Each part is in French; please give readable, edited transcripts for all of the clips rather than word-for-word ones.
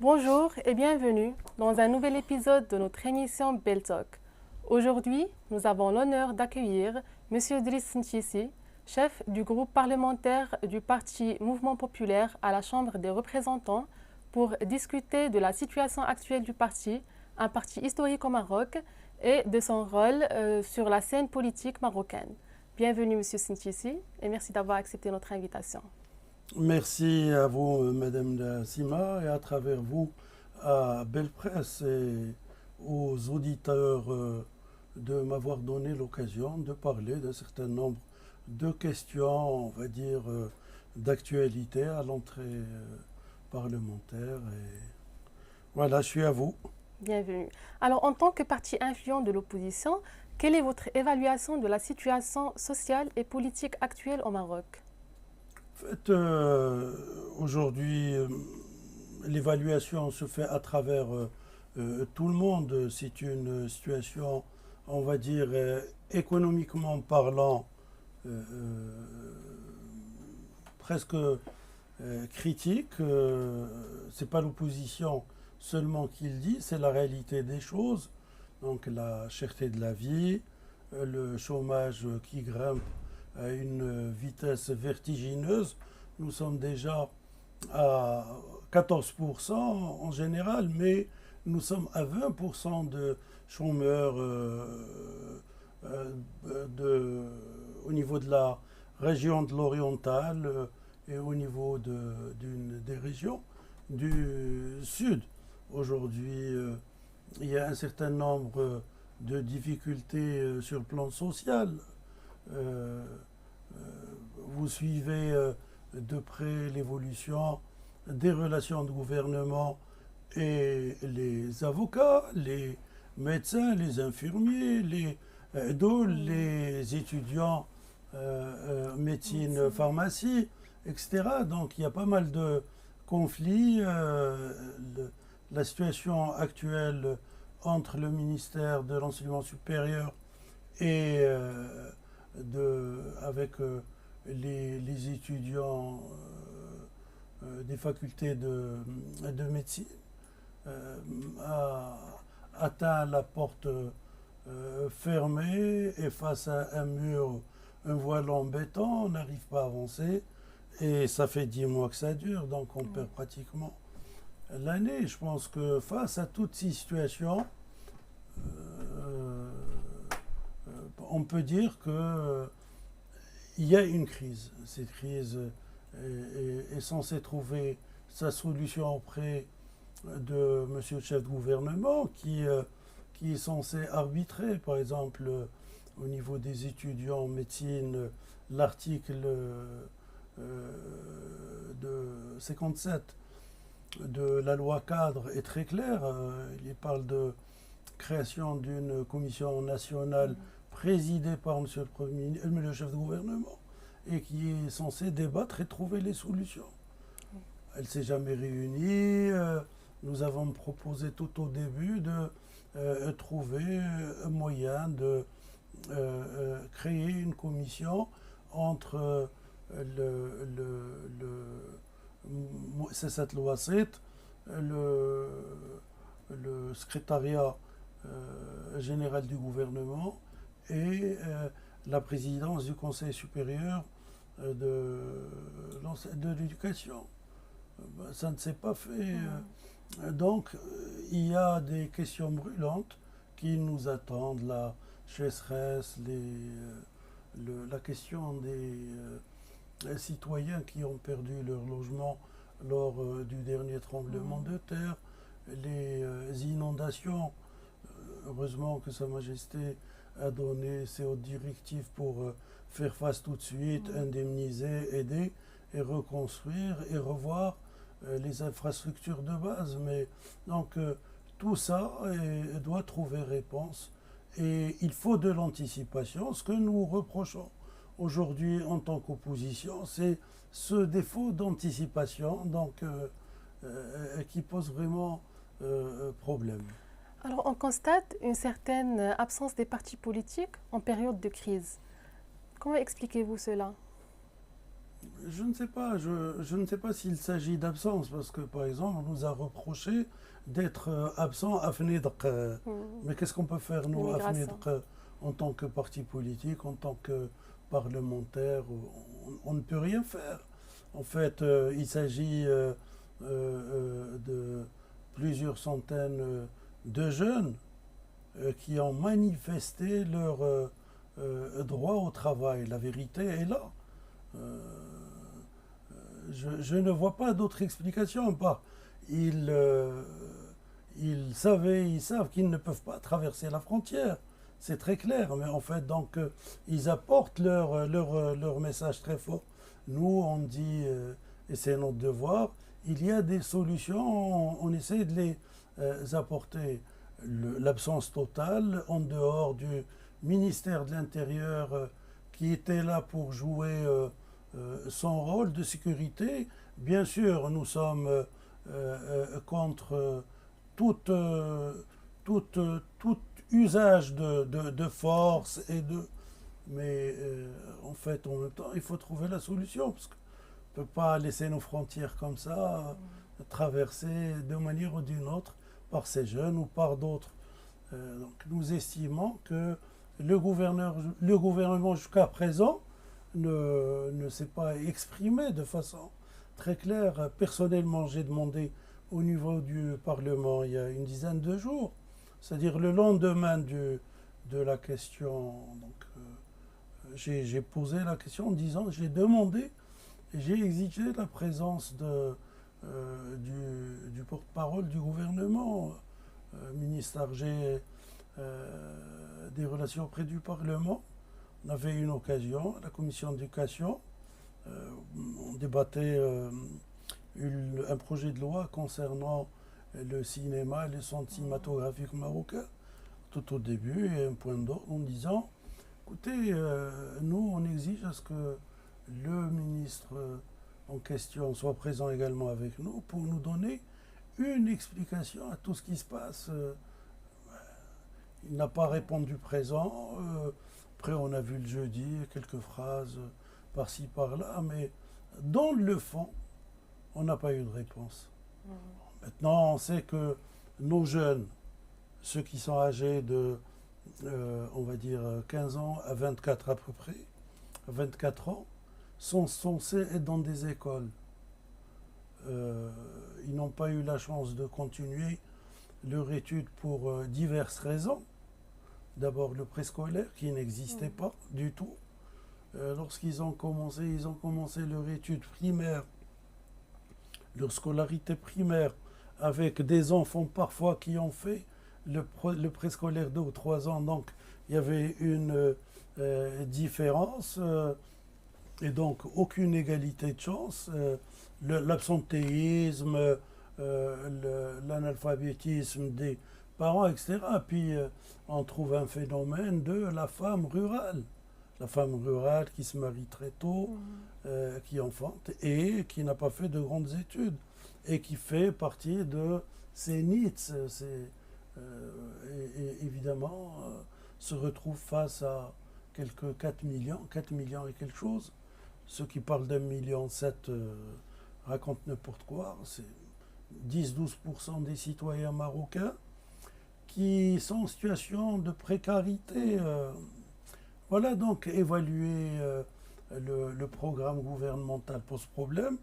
Bonjour et bienvenue dans un nouvel épisode de notre émission Bell Talk. Aujourd'hui, nous avons l'honneur d'accueillir M. Driss Nthissi, chef du groupe parlementaire du Parti Mouvement Populaire à la Chambre des représentants, pour discuter de la situation actuelle du parti, un parti historique au Maroc, et de son rôle sur la scène politique marocaine. Bienvenue M. Nthissi et merci d'avoir accepté notre invitation. Merci à vous, Madame Sima, et à travers vous, à Belle Presse et aux auditeurs de m'avoir donné l'occasion de parler d'un certain nombre de questions, on va dire, d'actualité à l'entrée parlementaire. Et voilà, je suis à vous. Bienvenue. Alors, en tant que parti influent de l'opposition, quelle est votre évaluation de la situation sociale et politique actuelle au Maroc? En fait, aujourd'hui, l'évaluation se fait à travers tout le monde. C'est une situation, on va dire, économiquement parlant, presque critique. C'est pas l'opposition seulement qui le dit, c'est la réalité des choses. Donc la cherté de la vie, le chômage qui grimpe à une vitesse vertigineuse. Nous sommes déjà à 14% en général, mais nous sommes à 20% de chômeurs au niveau de la région de l'Oriental et au niveau des régions du Sud. Aujourd'hui, il y a un certain nombre de difficultés sur le plan social. Euh, vous suivez de près l'évolution des relations de gouvernement et les avocats, les médecins, les infirmiers, les étudiants médecine, pharmacie, etc. Donc il y a pas mal de conflits. La situation actuelle entre le ministère de l'Enseignement supérieur et avec les étudiants des facultés de médecine a atteint la porte fermée et face à un mur, un voile en béton, on n'arrive pas à avancer. Et ça fait 10 mois que ça dure, donc on perd pratiquement l'année. Je pense que face à toutes ces situations, euh, on peut dire que il y a une crise. Cette crise est censée trouver sa solution auprès de monsieur le chef de gouvernement qui est censé arbitrer, par exemple, au niveau des étudiants en médecine, l'article de 57 de la loi cadre est très clair. Il parle de création d'une commission nationale présidée par monsieur le, le chef de gouvernement et qui est censée débattre et trouver les solutions. Elle ne s'est jamais réunie. Nous avons proposé tout au début de trouver un moyen de créer une commission entre c'est cette loi 7, le, le secrétariat général du gouvernement et la présidence du Conseil supérieur de l'éducation. Ça ne s'est pas fait. Donc, il y a des questions brûlantes qui nous attendent, la sécheresse, la question des citoyens qui ont perdu leur logement lors du dernier tremblement de terre, les inondations. Heureusement que Sa Majesté a donné ses hautes directives pour faire face tout de suite, indemniser, aider et reconstruire et revoir les infrastructures de base. Mais donc tout ça doit trouver réponse et il faut de l'anticipation. Ce que nous reprochons aujourd'hui en tant qu'opposition, c'est ce défaut d'anticipation qui pose vraiment problème. Alors, on constate une certaine absence des partis politiques en période de crise. Comment expliquez-vous cela? Je ne sais pas, je ne sais pas s'il s'agit d'absence, parce que par exemple, on nous a reproché d'être absent à Fnidq. Mais qu'est-ce qu'on peut faire, nous, à L'immigration. Fnidq, en tant que parti politique, en tant que parlementaire? On ne peut rien faire. En fait, il s'agit de plusieurs centaines de jeunes qui ont manifesté leur droit au travail. La vérité est là. Euh, je ne vois pas d'autre explication. Pas. Ils, euh, ils savent qu'ils ne peuvent pas traverser la frontière. C'est très clair. Mais en fait, donc, ils apportent leur message très fort. Nous, on dit, et c'est notre devoir, il y a des solutions, on essaie de les apporter. L'absence totale en dehors du ministère de l'Intérieur qui était là pour jouer son rôle de sécurité. Bien sûr, nous sommes contre tout usage de force mais en fait, en même temps, il faut trouver la solution parce qu'on ne peut pas laisser nos frontières comme ça traversées de manière ou d'une autre par ces jeunes ou par d'autres. Donc, nous estimons que le gouvernement jusqu'à présent ne s'est pas exprimé de façon très claire. Personnellement, j'ai demandé au niveau du Parlement il y a une dizaine de jours, c'est-à-dire le lendemain de la question. Donc, j'ai posé la question en disant, j'ai demandé et j'ai exigé la présence du porte-parole du gouvernement, ministre chargé des relations auprès du Parlement. On avait une occasion, la commission d'éducation, on débattait un projet de loi concernant le cinéma et les centres cinématographiques marocains, tout au début, et un point d'ordre en disant, écoutez, nous on exige à ce que le ministre en question soit présent également avec nous pour nous donner une explication à tout ce qui se passe. Il n'a pas répondu présent. Après, on a vu le jeudi quelques phrases par-ci par-là, mais dans le fond, on n'a pas eu de réponse. Maintenant, on sait que nos jeunes, ceux qui sont âgés de, on va dire, 15 ans à 24 à peu près, à 24 ans, sont censés être dans des écoles. Ils n'ont pas eu la chance de continuer leur étude pour diverses raisons. D'abord le préscolaire qui n'existait pas du tout. Lorsqu'ils ont commencé leur étude primaire, leur scolarité primaire, avec des enfants parfois qui ont fait le préscolaire 2 ou 3 ans. Donc il y avait une différence et donc aucune égalité de chance. L'absentéisme, l'analphabétisme des parents, etc. Puis on trouve un phénomène de la femme rurale. La femme rurale qui se marie très tôt, qui enfante et qui n'a pas fait de grandes études et qui fait partie de ces NEETs. Et évidemment, se retrouve face à quelques 4 millions et quelque chose. Ceux qui parlent d'1,7 million racontent n'importe quoi. C'est 10-12% des citoyens marocains qui sont en situation de précarité. Voilà donc évaluer le programme gouvernemental pose problème.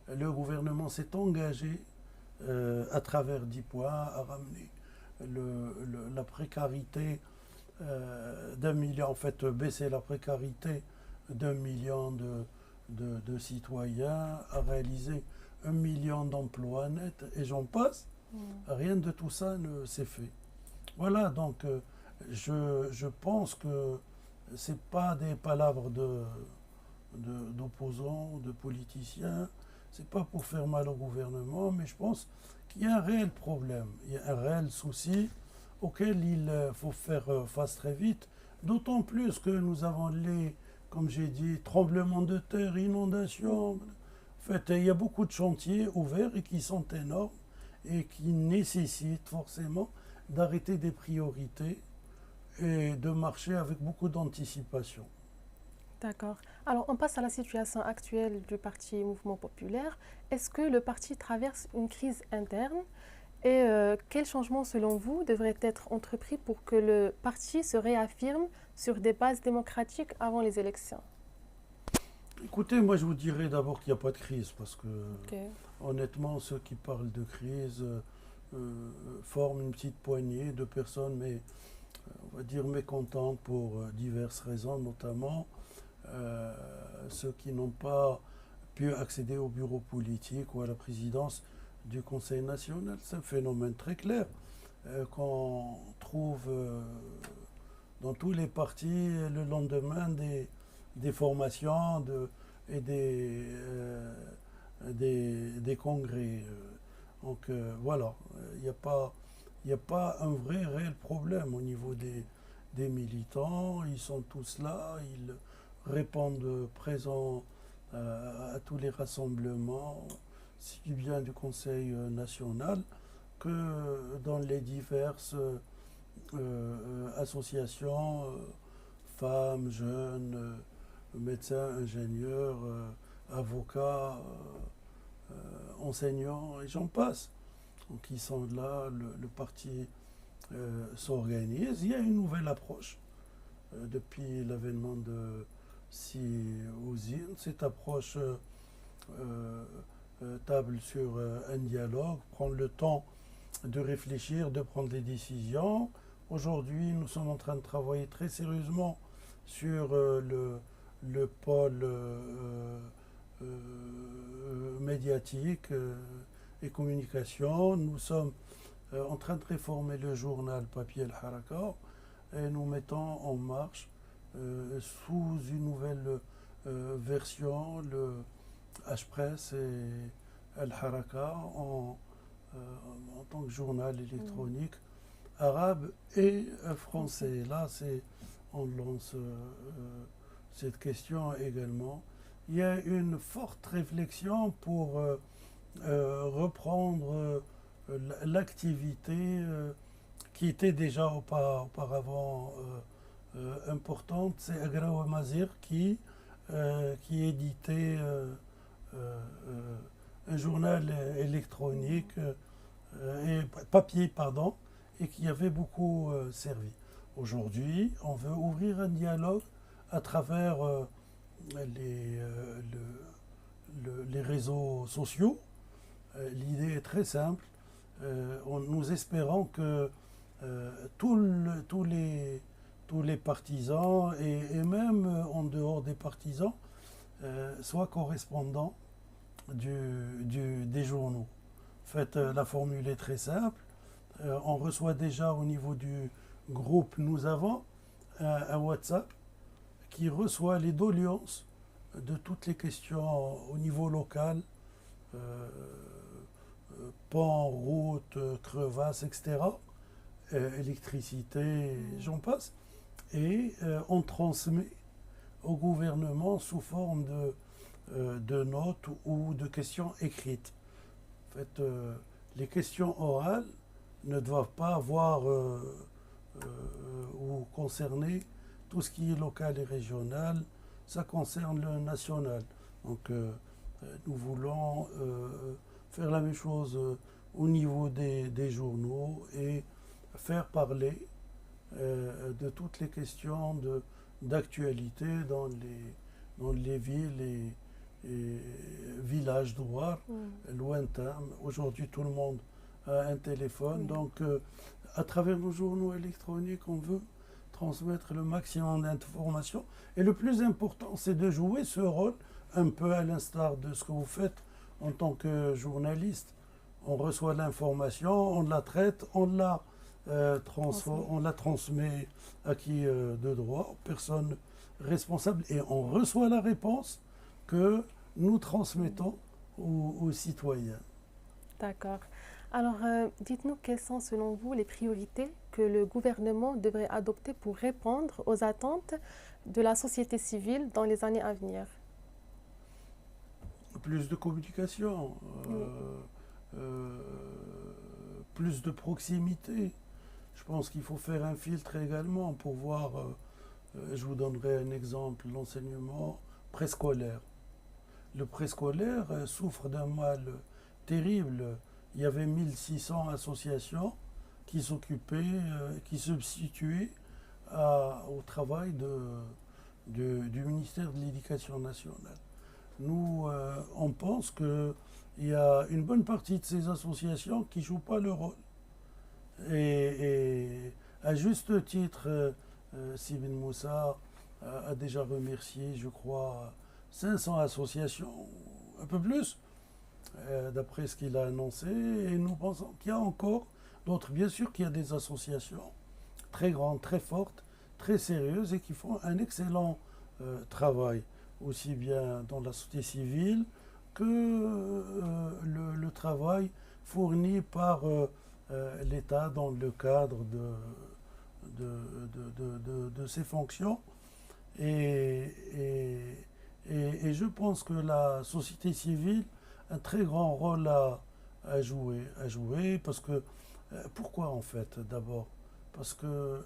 Le gouvernement s'est engagé à travers 10 points à ramener la précarité d'1 million, en fait baisser la précarité d'1 million de citoyens, à réaliser 1 million d'emplois nets et j'en passe. Rien de tout ça ne s'est fait. Voilà, donc je pense que ce n'est pas des palabres d'opposants, de politiciens, ce n'est pas pour faire mal au gouvernement, mais je pense qu'il y a un réel problème, il y a un réel souci auquel il faut faire face très vite, d'autant plus que nous avons comme j'ai dit, tremblements de terre, inondations. En fait, il y a beaucoup de chantiers ouverts et qui sont énormes et qui nécessitent forcément d'arrêter des priorités et de marcher avec beaucoup d'anticipation. D'accord. Alors, on passe à la situation actuelle du parti Mouvement populaire. Est-ce que le parti traverse une crise interne et quels changements, selon vous, devraient être entrepris pour que le parti se réaffirme sur des bases démocratiques avant les élections? Écoutez, moi je vous dirais d'abord qu'il n'y a pas de crise, parce que Ok. honnêtement, ceux qui parlent de crise forment une petite poignée de personnes, mais on va dire mécontentes pour diverses raisons, notamment euh, ceux qui n'ont pas pu accéder au bureau politique ou à la présidence du Conseil national. C'est un phénomène très clair qu'on trouve dans tous les partis le lendemain des formations et des congrès. Donc voilà, il n'y a pas, il n'y a pas un vrai réel problème au niveau des militants. Ils sont tous là, ils répondent présents à tous les rassemblements, si bien du Conseil national que dans les diverses associations, femmes, jeunes, médecins, ingénieurs, avocats, enseignants, et j'en passe. Donc ils sont là, le parti s'organise. Il y a une nouvelle approche depuis l'avènement de Si Ouzine. Cette approche table sur un dialogue, prendre le temps de réfléchir, de prendre des décisions. Aujourd'hui, nous sommes en train de travailler très sérieusement sur le pôle médiatique et communication. Nous sommes en train de réformer le journal papier El Haraka et nous mettons en marche sous une nouvelle version le H-Press et El Haraka en tant que journal électronique arabe et français. Là, on lance cette question également. Il y a une forte réflexion pour reprendre l'activité qui était déjà auparavant importante. C'est Agra Mazir qui éditait un journal électronique et papier, pardon, et qui avait beaucoup servi. Aujourd'hui, on veut ouvrir un dialogue à travers les, les réseaux sociaux. L'idée est très simple. Nous espérons que tous les partisans et même en dehors des partisans soient correspondants des journaux. En fait, la formule est très simple. On reçoit déjà au niveau du groupe, nous avons un WhatsApp qui reçoit les doléances de toutes les questions au niveau local, pont, route, crevasses, etc., électricité, j'en passe, et on transmet au gouvernement sous forme de notes ou de questions écrites. En fait, les questions orales ne doivent pas avoir ou concerner tout ce qui est local et régional, ça concerne le national. Donc nous voulons faire la même chose au niveau des journaux et faire parler de toutes les questions d'actualité dans les villes et villages d'Ouar, lointains. Aujourd'hui, tout le monde a un téléphone. Donc, à travers nos journaux électroniques, on veut transmettre le maximum d'informations. Et le plus important, c'est de jouer ce rôle un peu à l'instar de ce que vous faites en tant que journaliste. On reçoit l'information, on la traite, on la transmet à qui de droit, aux personnes responsables, et on reçoit la réponse que nous transmettons aux citoyens. D'accord. Alors, dites-nous quelles sont selon vous les priorités que le gouvernement devrait adopter pour répondre aux attentes de la société civile dans les années à venir. Plus de communication, plus de proximité. Je pense qu'il faut faire un filtre également pour voir Je vous donnerai un exemple, l'enseignement préscolaire. Le préscolaire souffre d'un mal terrible. Il y avait 1600 associations qui s'occupaient, qui substituaient au travail du ministère de l'Éducation nationale. Nous, on pense qu'il y a une bonne partie de ces associations qui ne jouent pas leur rôle. Et à juste titre, Sibin Moussa a déjà remercié, je crois, 500 associations, un peu plus, d'après ce qu'il a annoncé. Et nous pensons qu'il y a encore d'autres. Bien sûr qu'il y a des associations très grandes, très fortes, très sérieuses et qui font un excellent travail, aussi bien dans la société civile que le travail fourni par l'État dans le cadre de ses fonctions. Et, et je pense que la société civile a un très grand rôle à jouer parce que, pourquoi en fait d'abord? Parce que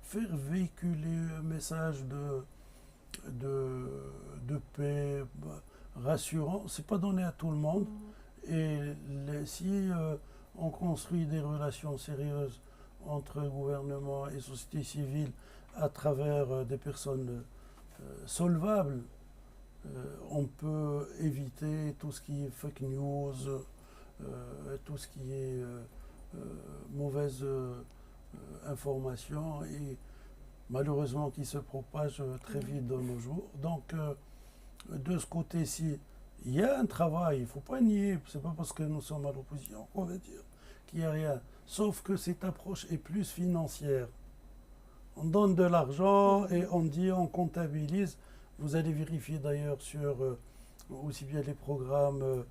faire véhiculer un message de paix rassurant, c'est pas donné à tout le monde. Et si on construit des relations sérieuses entre gouvernement et société civile à travers des personnes solvables, on peut éviter tout ce qui est fake news, tout ce qui est mauvaise information et malheureusement qui se propage très vite de nos jours. Donc de ce côté-ci, il y a un travail, il ne faut pas nier, c'est pas parce que nous sommes à l'opposition qu'on va dire qu'il n'y a rien. Sauf que cette approche est plus financière. On donne de l'argent et on dit, on comptabilise. Vous allez vérifier d'ailleurs sur aussi bien les programmes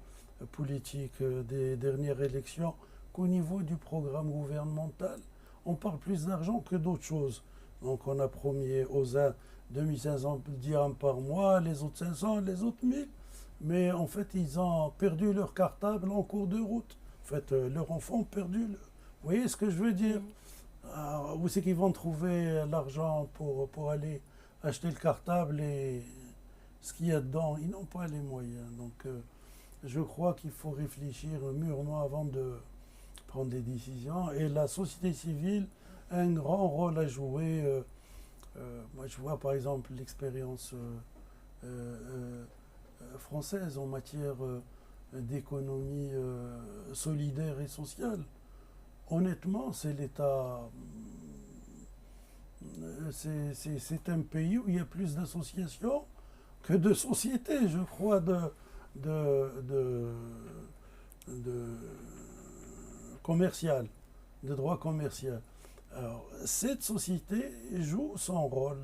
politiques des dernières élections qu'au niveau du programme gouvernemental, on parle plus d'argent que d'autres choses. Donc on a promis aux uns 2500 dirhams par mois, les autres 500, les autres 1000. Mais en fait, ils ont perdu leur cartable en cours de route. En fait, leurs enfants ont perdu. Vous voyez ce que je veux dire? Où c'est qu'ils vont trouver l'argent pour aller acheter le cartable et ce qu'il y a dedans? Ils n'ont pas les moyens. Donc, je crois qu'il faut réfléchir mûrement avant de prendre des décisions. Et la société civile a un grand rôle à jouer. Moi, je vois par exemple l'expérience française en matière d'économie solidaire et sociale. Honnêtement, c'est l'État. C'est un pays où il y a plus d'associations que de sociétés, je crois, de commercial, de droit commercial. Alors, cette société joue son rôle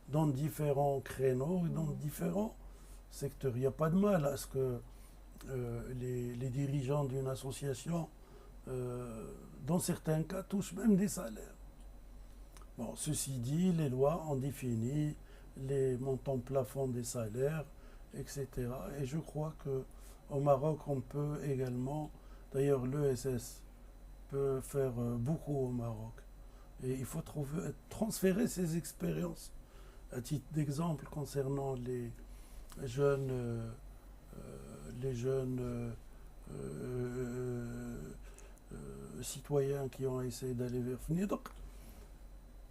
dans différents créneaux, dans différents secteurs. Il n'y a pas de mal à ce que les dirigeants d'une association, dans certains cas, touchent même des salaires. Bon, ceci dit, les lois ont défini les montants plafonds des salaires, etc. Et je crois qu'au Maroc, on peut également, d'ailleurs l'ESS peut faire beaucoup au Maroc. Et il faut transférer ces expériences. À titre d'exemple, concernant les jeunes citoyens qui ont essayé d'aller vers FNIDQ,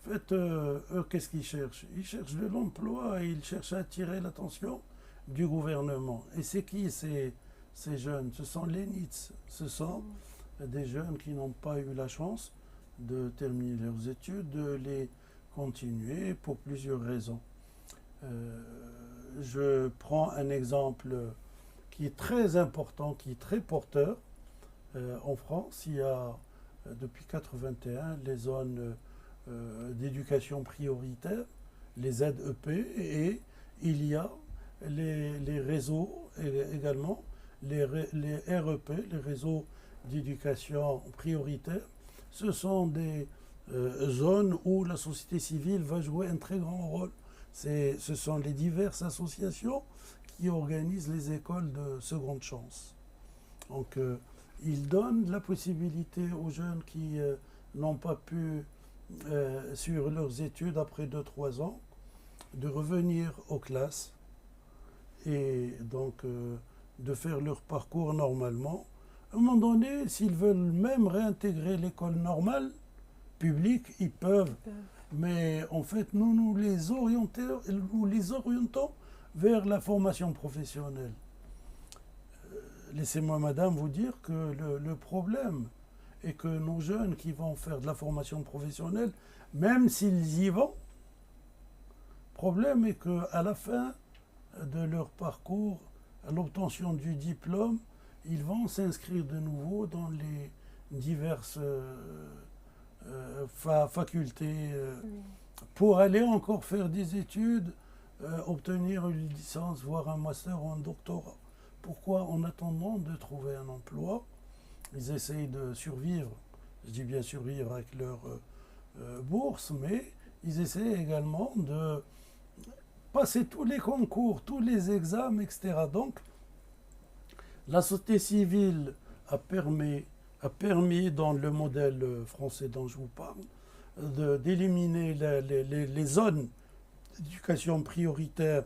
en fait, eux, qu'est-ce qu'ils cherchent? Ils cherchent de l'emploi et ils cherchent à attirer l'attention du gouvernement. Et c'est qui ces jeunes? Ce sont les NEETs. Ce sont des jeunes qui n'ont pas eu la chance de terminer leurs études, de les continuer pour plusieurs raisons. Je prends un exemple qui est très important, qui est très porteur. En France, il y a depuis 1981 les zones d'éducation prioritaire, les ZEP, et il y a les réseaux également, les REP, les réseaux d'éducation prioritaire. Ce sont des zones où la société civile va jouer un très grand rôle. Ce sont les diverses associations qui organisent les écoles de seconde chance. Donc, ils donnent la possibilité aux jeunes qui n'ont pas pu sur leurs études après 2-3 ans, de revenir aux classes et donc de faire leur parcours normalement. À un moment donné, s'ils veulent même réintégrer l'école normale, publique, ils peuvent. Mais en fait, nous les orientons vers la formation professionnelle. Laissez-moi, madame, vous dire que le problème est que nos jeunes qui vont faire de la formation professionnelle, même s'ils y vont, le problème est qu'à la fin de leur parcours, à l'obtention du diplôme, ils vont s'inscrire de nouveau dans les diverses facultés pour aller encore faire des études, obtenir une licence, voire un master ou un doctorat. Pourquoi? En attendant de trouver un emploi, ils essayent de survivre. Je dis bien survivre avec leur bourse, mais ils essayent également de passer tous les concours, tous les examens, etc. Donc, la société civile a permis dans le modèle français dont je vous parle, d'éliminer les zones d'éducation prioritaire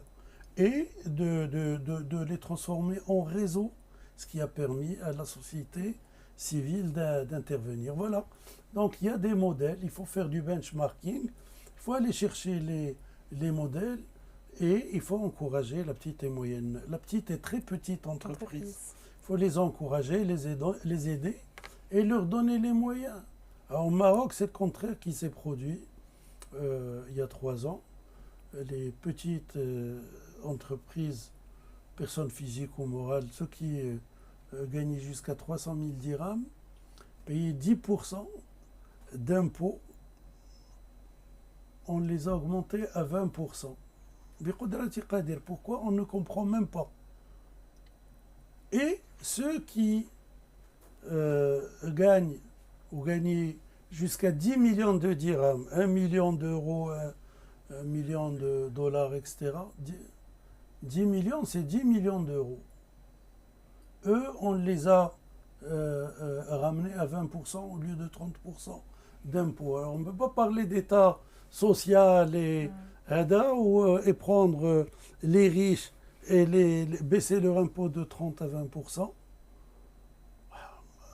et de les transformer en réseau, ce qui a permis à la société civile d'intervenir. Voilà. Donc il y a des modèles, il faut faire du benchmarking, il faut aller chercher les modèles et il faut encourager la petite et très petite entreprise. Il faut les encourager, les aider et leur donner les moyens. Alors, au Maroc, c'est le contraire qui s'est produit il y a 3 ans. Les petites entreprises, personnes physiques ou morales, ceux qui gagnaient jusqu'à 300 000 dirhams, payaient 10% d'impôts. On les a augmentés à 20%. Pourquoi? On ne comprend même pas. Et ceux qui gagnent ou gagnaient jusqu'à 10 millions de dirhams, 1 million d'euros, 1 million de dollars, etc. 10 millions, c'est 10 millions d'euros. Eux, on les a ramenés à 20% au lieu de 30% d'impôts. Alors, on ne peut pas parler d'État social et prendre les riches et baisser leur impôt de 30 à 20%.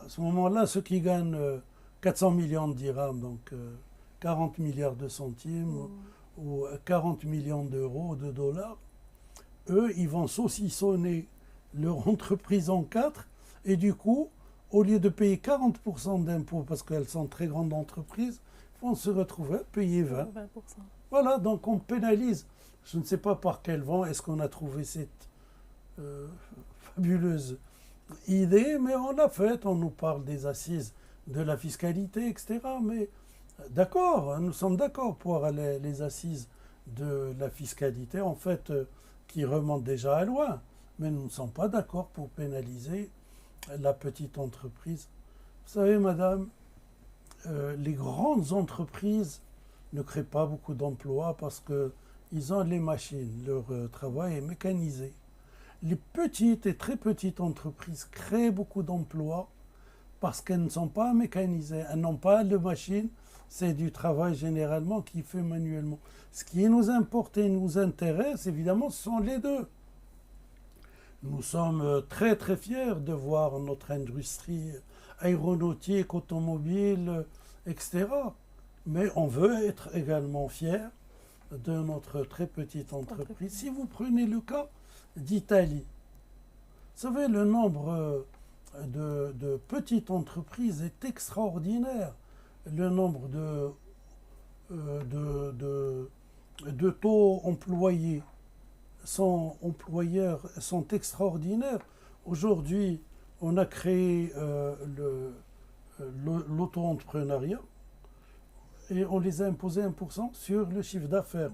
À ce moment-là, ceux qui gagnent 400 millions de dirhams, donc 40 milliards de centimes ou 40 millions d'euros, de dollars, eux, ils vont saucissonner leur entreprise en 4 et du coup, au lieu de payer 40% d'impôts parce qu'elles sont très grandes entreprises, ils vont se retrouver à payer 20%. Voilà, donc on pénalise. Je ne sais pas par quel vent est-ce qu'on a trouvé cette fabuleuse idée, mais on l'a faite. On nous parle des assises de la fiscalité, etc. Mais d'accord, nous sommes d'accord pour les assises de la fiscalité, en fait, qui remontent déjà à loin. Mais nous ne sommes pas d'accord pour pénaliser la petite entreprise. Vous savez, madame, les grandes entreprises ne créent pas beaucoup d'emplois parce qu'ils ont les machines, leur travail est mécanisé. Les petites et très petites entreprises créent beaucoup d'emplois parce qu'elles ne sont pas mécanisées, elles n'ont pas de machines, c'est du travail généralement qui est fait manuellement. Ce qui nous importe et nous intéresse, évidemment, ce sont les deux. Nous sommes très très fiers de voir notre industrie aéronautique, automobile, etc. Mais on veut être également fiers de notre très petite entreprise. Si vous prenez le cas d'Italie, vous savez, le nombre de petites entreprises est extraordinaire. Le nombre de taux employés employeurs sont extraordinaires. Aujourd'hui, on a créé l'auto-entrepreneuriat et on les a imposé 1% sur le chiffre d'affaires,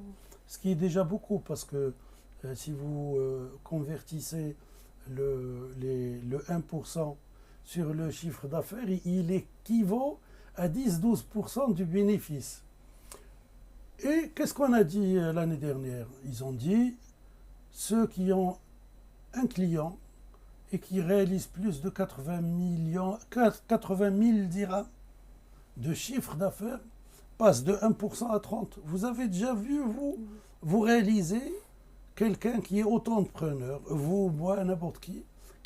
ce qui est déjà beaucoup parce que si vous convertissez le 1% sur le chiffre d'affaires, il équivaut à 10-12% du bénéfice. Et qu'est-ce qu'on a dit l'année dernière? Ils ont dit ceux qui ont un client et qui réalisent plus de 80 000 dirhams de chiffre d'affaires passe de 1% à 30%. Vous avez déjà vu, vous réalisez quelqu'un qui est auto-entrepreneur, vous, moi, n'importe qui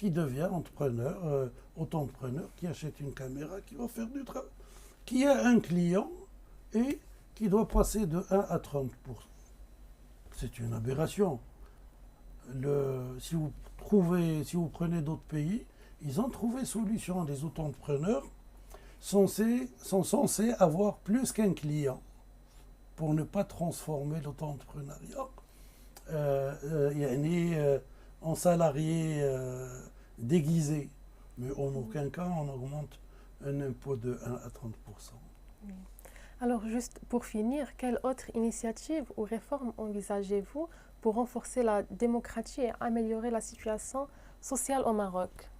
devient entrepreneur, auto-entrepreneur, qui achète une caméra, qui va faire du travail, qui a un client et qui doit passer de 1 à 30%. C'est une aberration. Si vous prenez d'autres pays, ils ont trouvé solution. Les auto-entrepreneurs sont censés avoir plus qu'un client pour ne pas transformer l'auto-entrepreneuriat en salarié déguisé. Mais en aucun cas, on augmente un impôt de 1 à 30%. Alors, juste pour finir, quelle autre initiative ou réforme envisagez-vous pour renforcer la démocratie et améliorer la situation sociale au Maroc?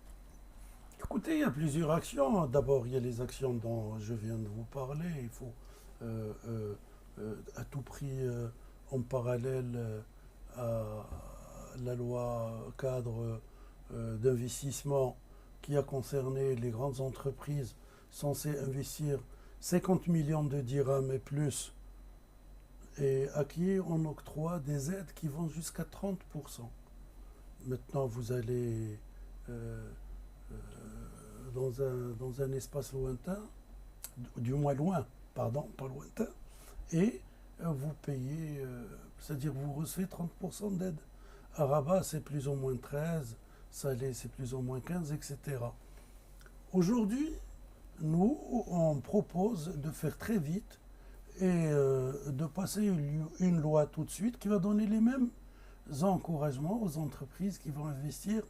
Écoutez, il y a plusieurs actions. D'abord, il y a les actions dont je viens de vous parler. Il faut à tout prix, en parallèle à la loi cadre d'investissement qui a concerné les grandes entreprises censées investir 50 millions de dirhams et plus, et à qui on octroie des aides qui vont jusqu'à 30%. Maintenant, vous allez dans un espace lointain, du moins loin, pardon, pas lointain, et vous payez, c'est-à-dire vous recevez 30% d'aide. À Rabat, c'est plus ou moins 13, Salé, c'est plus ou moins 15, etc. Aujourd'hui, nous, on propose de faire très vite et de passer une loi tout de suite qui va donner les mêmes encouragements aux entreprises qui vont investir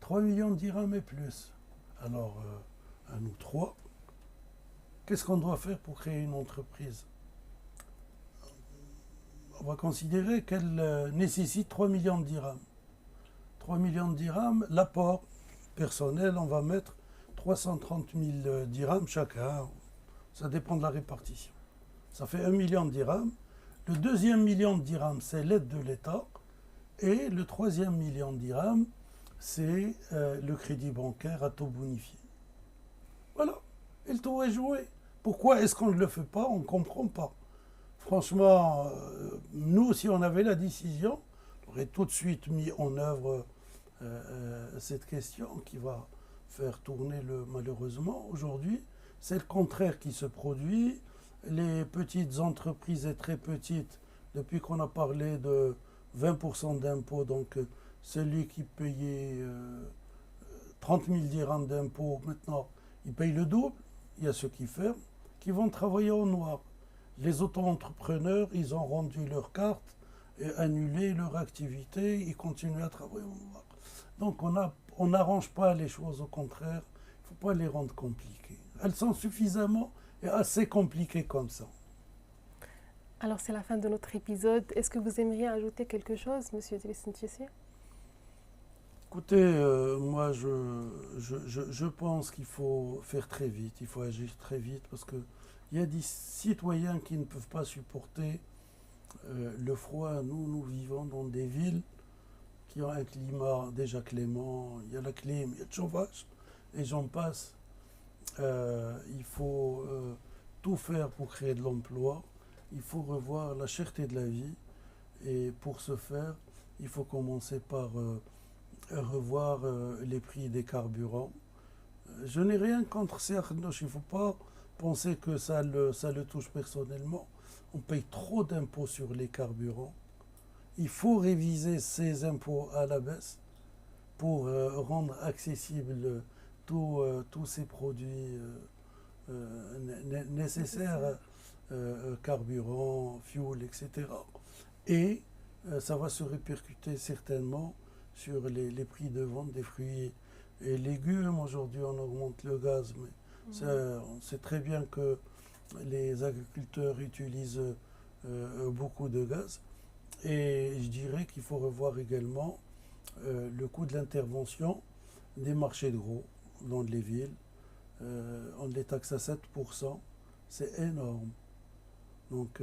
3 millions de dirhams et plus. Alors, à nous trois, qu'est-ce qu'on doit faire pour créer une entreprise? On va considérer qu'elle nécessite 3 millions de dirhams. 3 millions de dirhams, l'apport personnel, on va mettre 330 000 dirhams chacun. Ça dépend de la répartition. Ça fait 1 million de dirhams. Le deuxième million de dirhams, c'est l'aide de l'État. Et le troisième million de dirhams, c'est le crédit bancaire à taux bonifié. Voilà. Et le tour est joué. Pourquoi est-ce qu'on ne le fait pas? On ne comprend pas. Franchement, nous, si on avait la décision, on aurait tout de suite mis en œuvre cette question qui va faire tourner malheureusement. Aujourd'hui, c'est le contraire qui se produit. Les petites entreprises et très petites, depuis qu'on a parlé de 20% d'impôts, donc celui qui payait 30 000 dirhams d'impôts, maintenant, il paye le double. Il y a ceux qui ferment, qui vont travailler au noir. Les auto-entrepreneurs, ils ont rendu leur carte et annulé leur activité, ils continuent à travailler au noir. Donc on n'arrange pas les choses, au contraire, il ne faut pas les rendre compliquées. Elles sont suffisamment et assez compliquées comme ça. Alors c'est la fin de notre épisode. Est-ce que vous aimeriez ajouter quelque chose, Monsieur Driss Ntiessi? Écoutez, moi je pense qu'il faut faire très vite, il faut agir très vite parce qu'il y a des citoyens qui ne peuvent pas supporter le froid. Nous vivons dans des villes qui ont un climat déjà clément, il y a la clim, il y a le chauffage, et j'en passe. Il faut tout faire pour créer de l'emploi, il faut revoir la cherté de la vie, et pour ce faire, il faut commencer par revoir les prix des carburants. Je n'ai rien contre Serhnoch, il ne faut pas penser que ça le touche personnellement. On paye trop d'impôts sur les carburants. Il faut réviser ces impôts à la baisse pour rendre accessibles tous ces produits nécessaires, carburant, fuel, etc. Et ça va se répercuter certainement sur les prix de vente des fruits et légumes. Aujourd'hui, on augmente le gaz, mais on sait très bien que les agriculteurs utilisent beaucoup de gaz. Et je dirais qu'il faut revoir également le coût de l'intervention des marchés de gros dans les villes. On les taxe à 7%, c'est énorme. Donc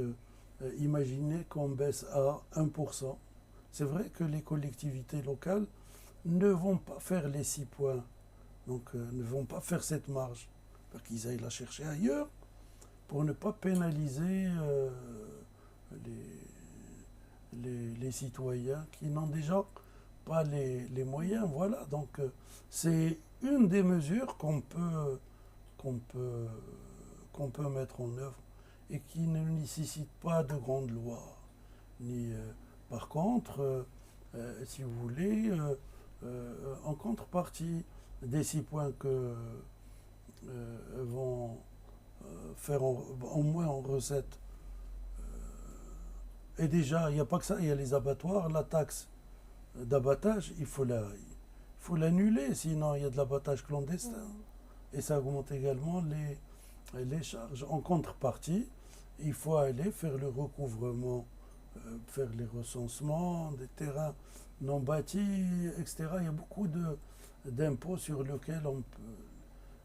imaginez qu'on baisse à 1%. C'est vrai que les collectivités locales ne vont pas faire les 6 points, donc ne vont pas faire cette marge, parce qu'ils aillent la chercher ailleurs. pour ne pas pénaliser les citoyens qui n'ont déjà pas les moyens. Voilà, donc c'est une des mesures qu'on peut mettre en œuvre et qui ne nécessite pas de grandes lois. Par contre, si vous voulez, en contrepartie des 6 points que vont faire au moins en recette. Et déjà, il n'y a pas que ça, il y a les abattoirs, la taxe d'abattage, il faut l'annuler, sinon il y a de l'abattage clandestin. Et ça augmente également les charges. En contrepartie, il faut aller faire le recouvrement, faire les recensements des terrains non bâtis, etc. Il y a beaucoup d'impôts sur lesquels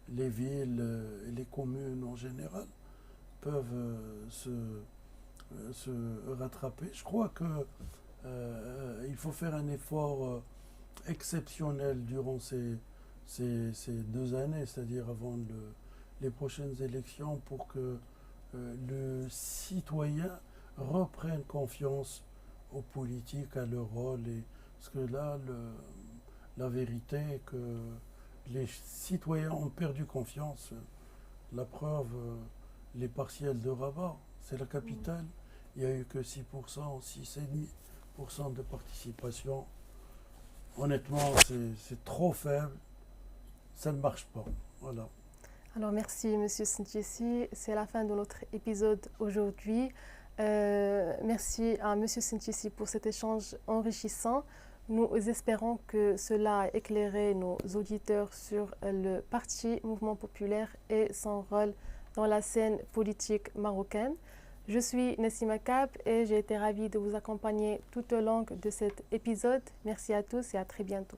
les villes et les communes en général peuvent se rattraper. Je crois qu'il faut faire un effort exceptionnel durant ces 2 années, c'est-à-dire avant les prochaines élections, pour que le citoyen reprenne confiance aux politiques, à leur rôle. Parce que là, la vérité est que les citoyens ont perdu confiance. La preuve, les partiels de Rabat, c'est la capitale. Il n'y a eu que 6%, 6,5% de participation. Honnêtement, c'est trop faible. Ça ne marche pas. Voilà. Alors merci Monsieur Sinthiessi, c'est la fin de notre épisode aujourd'hui. Merci à Monsieur Sinthiessi pour cet échange enrichissant. Nous espérons que cela a éclairé nos auditeurs sur le parti Mouvement Populaire et son rôle dans la scène politique marocaine. Je suis Nassima Kab et j'ai été ravie de vous accompagner tout au long de cet épisode. Merci à tous et à très bientôt.